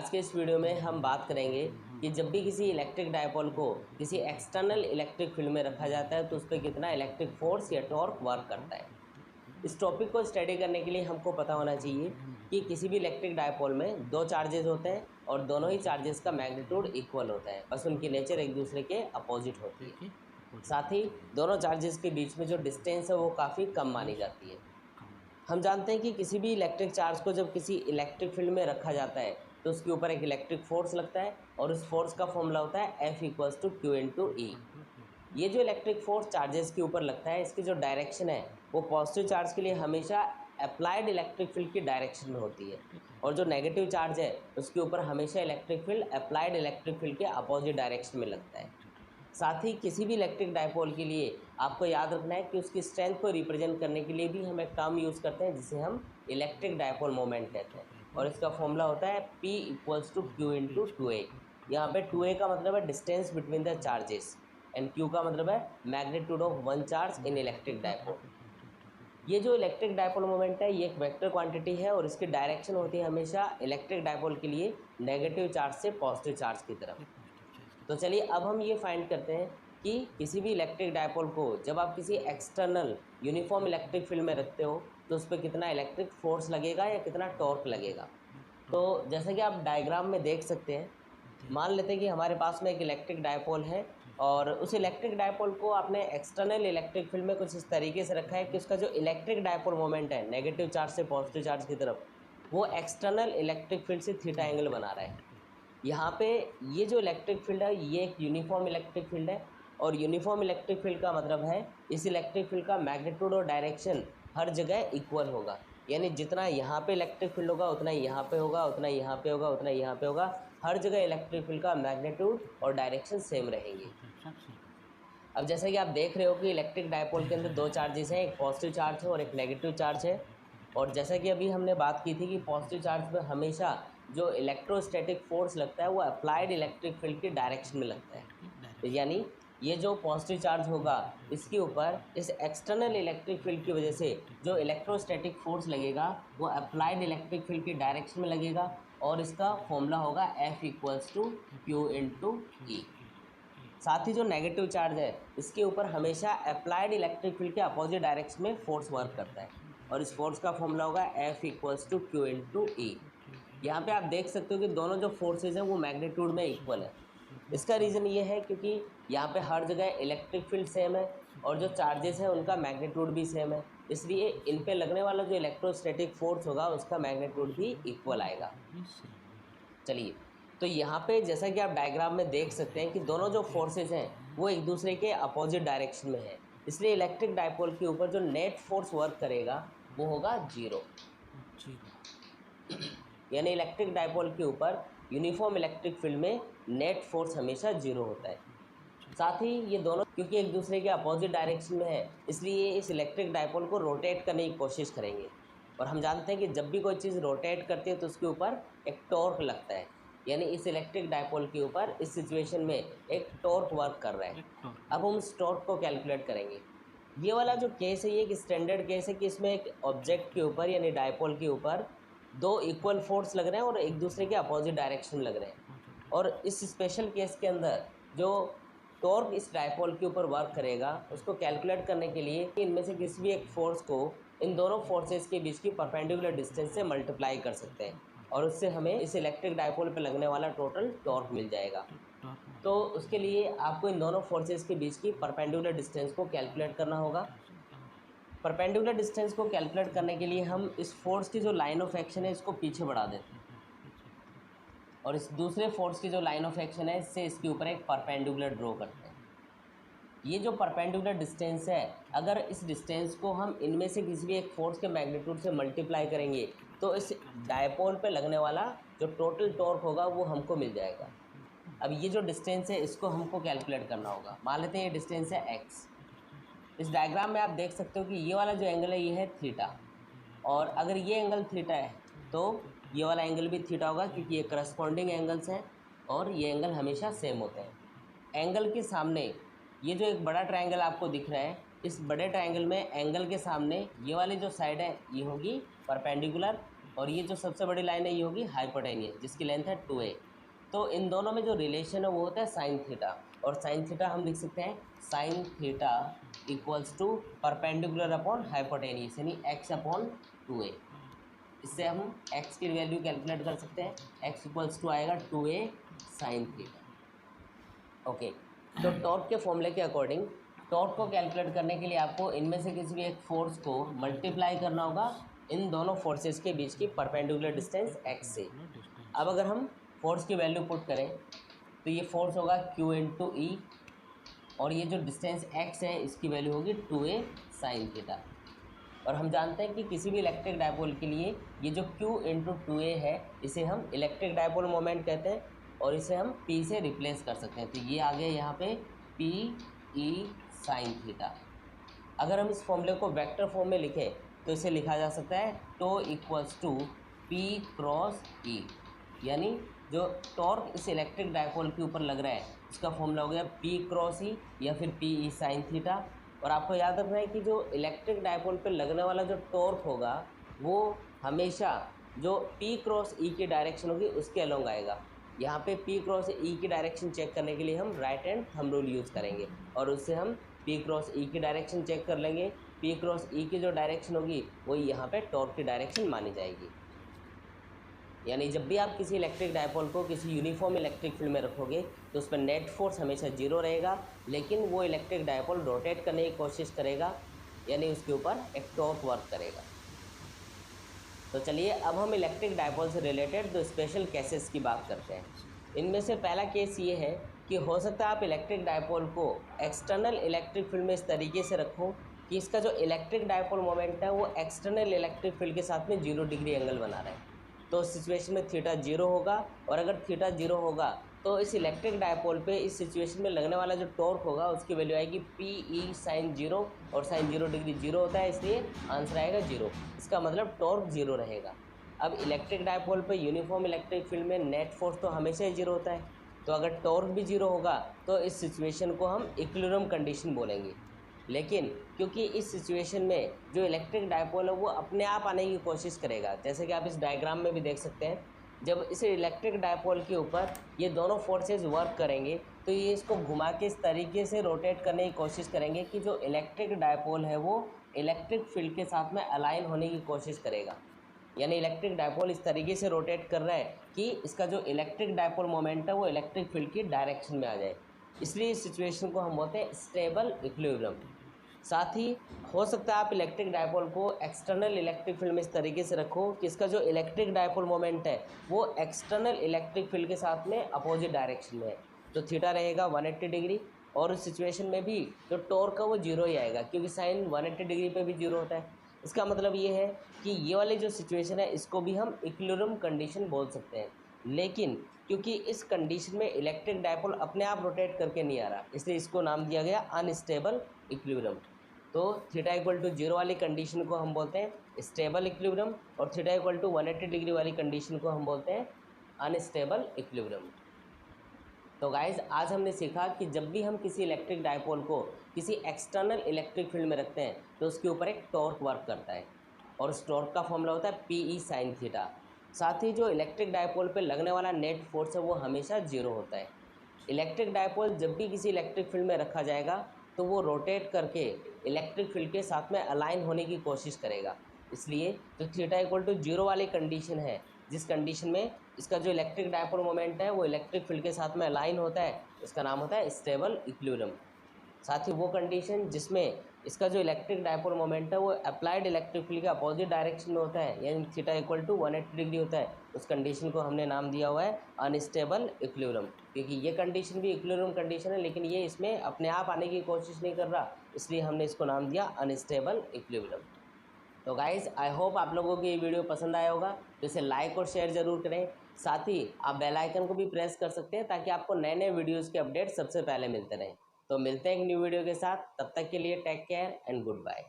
आज के इस वीडियो में हम बात करेंगे कि जब भी किसी इलेक्ट्रिक डायपोल को किसी एक्सटर्नल इलेक्ट्रिक फील्ड में रखा जाता है तो उस पर कितना इलेक्ट्रिक फोर्स या टॉर्क वर्क करता है। इस टॉपिक को स्टडी करने के लिए हमको पता होना चाहिए कि किसी भी इलेक्ट्रिक डायपोल में दो चार्जेस होते हैं और दोनों ही चार्जेस का मैग्नीट्यूड इक्वल होता है, बस उनकी नेचर एक दूसरे के अपोजिट होती है। साथ ही दोनों चार्जेस के बीच में जो डिस्टेंस है वो काफ़ी कम मानी जाती है। हम जानते हैं कि किसी भी इलेक्ट्रिक चार्ज को जब किसी इलेक्ट्रिक फील्ड में रखा जाता है तो उसके ऊपर एक इलेक्ट्रिक फोर्स लगता है और उस फोर्स का फॉर्मूला होता है F=Q/E। ये जो इलेक्ट्रिक फोर्स चार्जेस के ऊपर लगता है, इसकी जो डायरेक्शन है वो पॉजिटिव चार्ज के लिए हमेशा अप्लाइड इलेक्ट्रिक फील्ड की डायरेक्शन में होती है और जो नेगेटिव चार्ज है उसके ऊपर हमेशा electric field applied electric field के अपोजिट डायरेक्शन में लगता है। साथ ही किसी भी इलेक्ट्रिक डायपोल के लिए आपको याद रखना है कि उसकी स्ट्रेंथ को रिप्रेजेंट करने के लिए भी हम एक टर्म यूज़ करते हैं जिसे हम इलेक्ट्रिक डायपोल मोमेंट कहते हैं और इसका फॉर्मूला होता है P=Q/2A। यहाँ पे 2A का मतलब है distance between the charges and Q का मतलब है magnitude of one charge in electric dipole. ये जो इलेक्ट्रिक डायपोल मोमेंट है ये एक वेक्टर क्वांटिटी है और इसकी डायरेक्शन होती है हमेशा इलेक्ट्रिक डायपोल के लिए नेगेटिव चार्ज से पॉजिटिव चार्ज की तरफ। तो चलिए अब हम ये फाइंड करते हैं कि किसी भी इलेक्ट्रिक डायपोल को जब आप किसी एक्सटर्नल यूनिफॉर्म इलेक्ट्रिक फील्ड में रखते हो तो उस पर कितना इलेक्ट्रिक फोर्स लगेगा या कितना टॉर्क लगेगा। तो जैसा कि आप डायग्राम में देख सकते हैं, मान लेते हैं कि हमारे पास में एक इलेक्ट्रिक डायपोल है और उस इलेक्ट्रिक डायपोल को आपने एक्सटर्नल इलेक्ट्रिक फील्ड में कुछ इस तरीके से रखा है कि उसका जो इलेक्ट्रिक डायपोल मोमेंट है नेगेटिव चार्ज से पॉजिटिव चार्ज की तरफ, वो एक्सटर्नल इलेक्ट्रिक फील्ड से थीटा एंगल बना रहा है। यहाँ पे ये जो इलेक्ट्रिक फील्ड है ये एक यूनिफॉर्म इलेक्ट्रिक फील्ड है और यूनिफॉर्म इलेक्ट्रिक फील्ड का मतलब है इस इलेक्ट्रिक फील्ड का मैग्नीट्यूड और डायरेक्शन हर जगह इक्वल होगा, यानी जितना यहाँ पे इलेक्ट्रिक फील्ड होगा उतना यहाँ पे होगा, उतना यहाँ पे होगा, उतना यहाँ पे होगा, हर जगह इलेक्ट्रिक फील्ड का मैग्नीट्यूड और डायरेक्शन सेम रहेंगे। अब जैसा कि आप देख रहे हो कि इलेक्ट्रिक डायपोल के अंदर दो चार्जेस हैं, एक पॉजिटिव चार्ज है और एक नेगेटिव चार्ज है। और जैसा कि अभी हमने बात की थी कि पॉजिटिव चार्ज पर हमेशा जो इलेक्ट्रोस्टैटिक फोर्स लगता है वो अप्लाइड इलेक्ट्रिक फील्ड की डायरेक्शन में लगता है, यानी ये जो पॉजिटिव चार्ज होगा इसके ऊपर इस एक्सटर्नल इलेक्ट्रिक फील्ड की वजह से जो इलेक्ट्रोस्टैटिक फोर्स लगेगा वो अप्लाइड इलेक्ट्रिक फील्ड की डायरेक्शन में लगेगा और इसका फॉर्मूला होगा F=Q/E। साथ ही जो नेगेटिव चार्ज है इसके ऊपर हमेशा अप्लाइड इलेक्ट्रिक फील्ड के अपोजिट डायरेक्शन में फोर्स वर्क करता है और इस फोर्स का फॉर्मूला होगा F=Q/E। यहाँ पे आप देख सकते हो कि दोनों जो फोर्सेज हैं वो मैग्नीट्यूड में इक्वल है। इसका रीज़न ये है क्योंकि यहाँ पे हर जगह इलेक्ट्रिक फील्ड सेम है और जो चार्जेस हैं उनका मैग्नीट्यूड भी सेम है, इसलिए इन पे लगने वाला जो इलेक्ट्रोस्टैटिक फोर्स होगा उसका मैग्नीट्यूड भी इक्वल आएगा। चलिए, तो यहाँ पे जैसा कि आप डायग्राम में देख सकते हैं कि दोनों जो फोर्सेज हैं वो एक दूसरे के अपोजिट डायरेक्शन में है, इसलिए इलेक्ट्रिक डायपोल के ऊपर जो नेट फोर्स वर्क करेगा वो होगा 0। यानी इलेक्ट्रिक डायपोल के ऊपर यूनिफॉर्म इलेक्ट्रिक फील्ड में नेट फोर्स हमेशा 0 होता है। साथ ही ये दोनों क्योंकि एक दूसरे के अपोजिट डायरेक्शन में है इसलिए इस इलेक्ट्रिक डायपोल को रोटेट करने की कोशिश करेंगे और हम जानते हैं कि जब भी कोई चीज़ रोटेट करती है तो उसके ऊपर एक टॉर्क लगता है, यानी इस इलेक्ट्रिक डायपोल के ऊपर इस सिचुएशन में एक टॉर्क वर्क कर रहा है। अब हम उस टॉर्क को कैलकुलेट करेंगे। ये वाला जो केस है ये एक स्टैंडर्ड केस है कि इसमें एक ऑब्जेक्ट के ऊपर यानी डायपोल के ऊपर दो इक्वल फोर्स लग रहे हैं और एक दूसरे के अपोजिट डायरेक्शन में लग रहे हैं और इस स्पेशल केस के अंदर जो टॉर्क इस डायपोल के ऊपर वर्क करेगा उसको कैलकुलेट करने के लिए इनमें से किसी भी एक फोर्स को इन दोनों फोर्सेस के बीच की परपेंडिकुलर डिस्टेंस से मल्टीप्लाई कर सकते हैं और उससे हमें इस इलेक्ट्रिक डायपोल पर लगने वाला टोटल टॉर्क मिल जाएगा। तो उसके लिए आपको इन दोनों फोर्सेस के बीच की परपेंडिकुलर डिस्टेंस को कैलकुलेट करना होगा। परपेंडिकुलर डिस्टेंस को कैलकुलेट करने के लिए हम इस फोर्स की जो लाइन ऑफ एक्शन है इसको पीछे बढ़ा देते हैं और इस दूसरे फोर्स की जो लाइन ऑफ एक्शन है इससे इसके ऊपर एक परपेंडिकुलर ड्रॉ करते हैं। ये जो परपेंडिकुलर डिस्टेंस है अगर इस डिस्टेंस को हम इनमें से किसी भी एक फोर्स के मैग्नीट्यूड से मल्टीप्लाई करेंगे तो इस डायपोल पे लगने वाला जो टोटल टॉर्क होगा वो हमको मिल जाएगा। अब ये जो डिस्टेंस है इसको हमको कैलकुलेट करना होगा। मान लेते हैं ये डिस्टेंस है x। इस डायग्राम में आप देख सकते हो कि ये वाला जो एंगल है ये है थीटा और अगर ये एंगल थीटा है तो ये वाला एंगल भी थीटा होगा क्योंकि ये करस्पॉन्डिंग एंगल्स हैं और ये एंगल हमेशा सेम होते हैं। एंगल के सामने ये जो एक बड़ा ट्रायंगल आपको दिख रहा है, इस बड़े ट्रायंगल में एंगल के सामने ये वाली जो साइड है ये होगी परपेंडिकुलर और ये जो सबसे बड़ी लाइन है ये होगी हाइपोटेनियस, जिसकी लेंथ है 2a। तो इन दोनों में जो रिलेशन है वो होता है साइन थीटा, और साइन थीटा हम लिख सकते हैं sine theta equals to perpendicular upon hypotenuse, यानी x अपॉन 2a। इससे हम x की वैल्यू कैलकुलेट कर सकते हैं, x इक्वल्स टू आएगा 2a साइन थीटा। ओके, तो टॉर्क के फॉर्मूले के अकॉर्डिंग टॉर्क को कैलकुलेट करने के लिए आपको इनमें से किसी भी एक फोर्स को मल्टीप्लाई करना होगा इन दोनों फोर्सेस के बीच की परपेंडिकुलर डिस्टेंस x से। अब अगर हम फोर्स की वैल्यू पुट करें तो ये फोर्स होगा Q इंटू ई, और ये जो डिस्टेंस x है इसकी वैल्यू होगी 2a साइन थीटा। और हम जानते हैं कि किसी भी इलेक्ट्रिक डायपोल के लिए ये जो Q इंटू 2a है इसे हम इलेक्ट्रिक डायपोल मोमेंट कहते हैं, और इसे हम P से रिप्लेस कर सकते हैं। तो ये आ गया यहाँ पे P E साइन थीटा। अगर हम इस फॉर्मूले को वेक्टर फॉर्म में लिखें तो इसे लिखा जा सकता है tau equals to P cross E, यानी जो टॉर्क इस इलेक्ट्रिक डायपोल के ऊपर लग रहा है उसका फॉर्मूला हो गया P क्रॉस E या फिर P E साइन थीटा। और आपको याद रखना है कि जो इलेक्ट्रिक डायपोल पे लगने वाला जो टॉर्क होगा वो हमेशा जो P क्रॉस E की डायरेक्शन होगी उसके अलोंग आएगा। यहाँ पे P क्रॉस E की डायरेक्शन चेक करने के लिए हम right hand thumb rule use करेंगे, और उससे हम P क्रॉस E की डायरेक्शन चेक कर लेंगे। P क्रॉस E की जो डायरेक्शन होगी वही यहाँ पे टॉर्क की डायरेक्शन मानी जाएगी। यानी जब भी आप किसी इलेक्ट्रिक डायपोल को किसी यूनिफॉर्म इलेक्ट्रिक फील्ड में रखोगे तो उस पर नेट फोर्स हमेशा जीरो रहेगा, लेकिन वो इलेक्ट्रिक डायपोल रोटेट करने की कोशिश करेगा, यानी उसके ऊपर एक टॉर्क वर्क करेगा। तो चलिए अब हम इलेक्ट्रिक डायपोल से रिलेटेड दो स्पेशल केसेस की बात करते हैं। इनमें से पहला केस ये है कि हो सकता है आप इलेक्ट्रिक डायपोल को एक्सटर्नल इलेक्ट्रिक फील्ड में इस तरीके से रखो कि इसका जो इलेक्ट्रिक डायपोल मोमेंट है वो एक्सटर्नल इलेक्ट्रिक फील्ड के साथ में 0 डिग्री एंगल बना रहा है। तो उस सिचुएशन में थीटा 0 होगा, और अगर थीटा 0 होगा तो इस इलेक्ट्रिक डायपोल पे इस सिचुएशन में लगने वाला जो टॉर्क होगा उसकी वैल्यू आएगी पी ई साइन 0, और साइन 0 डिग्री 0 होता है इसलिए आंसर आएगा 0। इसका मतलब टॉर्क 0 रहेगा। अब इलेक्ट्रिक डायपोल पे यूनिफॉर्म इलेक्ट्रिक फील्ड में नेट फोर्स तो हमेशा ही 0 होता है, तो अगर टॉर्क भी 0 होगा तो इस सिचुएशन को हम इक्विलिब्रियम कंडीशन बोलेंगे। लेकिन क्योंकि इस सिचुएशन में जो इलेक्ट्रिक डायपोल है वो अपने आप आने की कोशिश करेगा, जैसे कि आप इस डायग्राम में भी देख सकते हैं, जब इस इलेक्ट्रिक डायपोल के ऊपर ये दोनों फोर्सेस वर्क करेंगे तो ये इसको घुमा के इस तरीके से रोटेट करने की कोशिश करेंगे कि जो इलेक्ट्रिक डायपोल है वो इलेक्ट्रिक फील्ड के साथ में अलाइन होने की कोशिश करेगा। यानी इलेक्ट्रिक डायपोल इस तरीके से रोटेट कर रहा है कि इसका जो इलेक्ट्रिक डायपोल मोमेंट है वो इलेक्ट्रिक फील्ड की डायरेक्शन में आ जाए, इसलिए इस सिचुएशन को हम बोलते हैं स्टेबल इक्विलिब्रियम। साथ ही हो सकता है आप इलेक्ट्रिक डायपोल को एक्सटर्नल इलेक्ट्रिक फील्ड में इस तरीके से रखो कि इसका जो इलेक्ट्रिक डायपोल मोमेंट है वो एक्सटर्नल इलेक्ट्रिक फील्ड के साथ में अपोजिट डायरेक्शन में है, तो थीटा रहेगा 180 डिग्री, और उस सिचुएशन में भी जो टॉर्क है वो 0 ही आएगा क्योंकि साइन 180 डिग्री पे भी 0 होता है। इसका मतलब ये है कि ये वाली जो सिचुएशन है इसको भी हम इक्विलिब्रियम कंडीशन बोल सकते हैं, लेकिन क्योंकि इस कंडीशन में इलेक्ट्रिक डायपोल अपने आप रोटेट करके नहीं आ रहा इसलिए इसको नाम दिया गया अनस्टेबल इक्विलिब्रियम। तो थीटा इक्वल टू 0 वाली कंडीशन को हम बोलते हैं स्टेबल इक्विलिब्रियम, और थीटा इक्वल टू 180 डिग्री वाली कंडीशन को हम बोलते हैं अनस्टेबल इक्विलिब्रियम। तो गाइज आज हमने सीखा कि जब भी हम किसी इलेक्ट्रिक डायपोल को किसी एक्सटर्नल इलेक्ट्रिक फील्ड में रखते हैं तो उसके ऊपर एक टॉर्क वर्क करता है, और उस टॉर्क का फॉर्मूला होता है पी ई साइन थीटा। साथ ही जो इलेक्ट्रिक डायपोल पे लगने वाला नेट फोर्स है वो हमेशा 0 होता है। इलेक्ट्रिक डायपोल जब भी किसी इलेक्ट्रिक फील्ड में रखा जाएगा तो वो रोटेट करके इलेक्ट्रिक फील्ड के साथ में अलाइन होने की कोशिश करेगा, इसलिए जो थीटा इक्वल टू 0 वाली कंडीशन है जिस कंडीशन में इसका जो इलेक्ट्रिक डायपोल मोमेंट है वो इलेक्ट्रिक फील्ड के साथ में अलाइन होता है उसका नाम होता है स्टेबल इक्विलिब्रियम। साथ ही वो कंडीशन जिसमें इसका जो इलेक्ट्रिक डायपोल मोमेंट है वो अप्लाइड इलेक्ट्रिक फील्ड के अपोजिट डायरेक्शन में होता है, यानी थीटा इक्वल टू 180 डिग्री होता है, उस कंडीशन को हमने नाम दिया हुआ है अनस्टेबल इक्विलिब्रियम। क्योंकि ये कंडीशन भी इक्विलिब्रियम कंडीशन है लेकिन ये इसमें अपने आप आने की कोशिश नहीं कर रहा, इसलिए हमने इसको नाम दिया अनस्टेबल इक्विलिब्रियम। तो गाइज़ आई होप आप लोगों को ये वीडियो पसंद आया होगा, तो इसे लाइक और शेयर ज़रूर करें। साथ ही आप बेल आइकन को भी प्रेस कर सकते हैं ताकि आपको नए नए वीडियोज़ के अपडेट सबसे पहले मिलते रहें। तो मिलते हैं एक न्यू वीडियो के साथ, तब तक के लिए take care and good bye.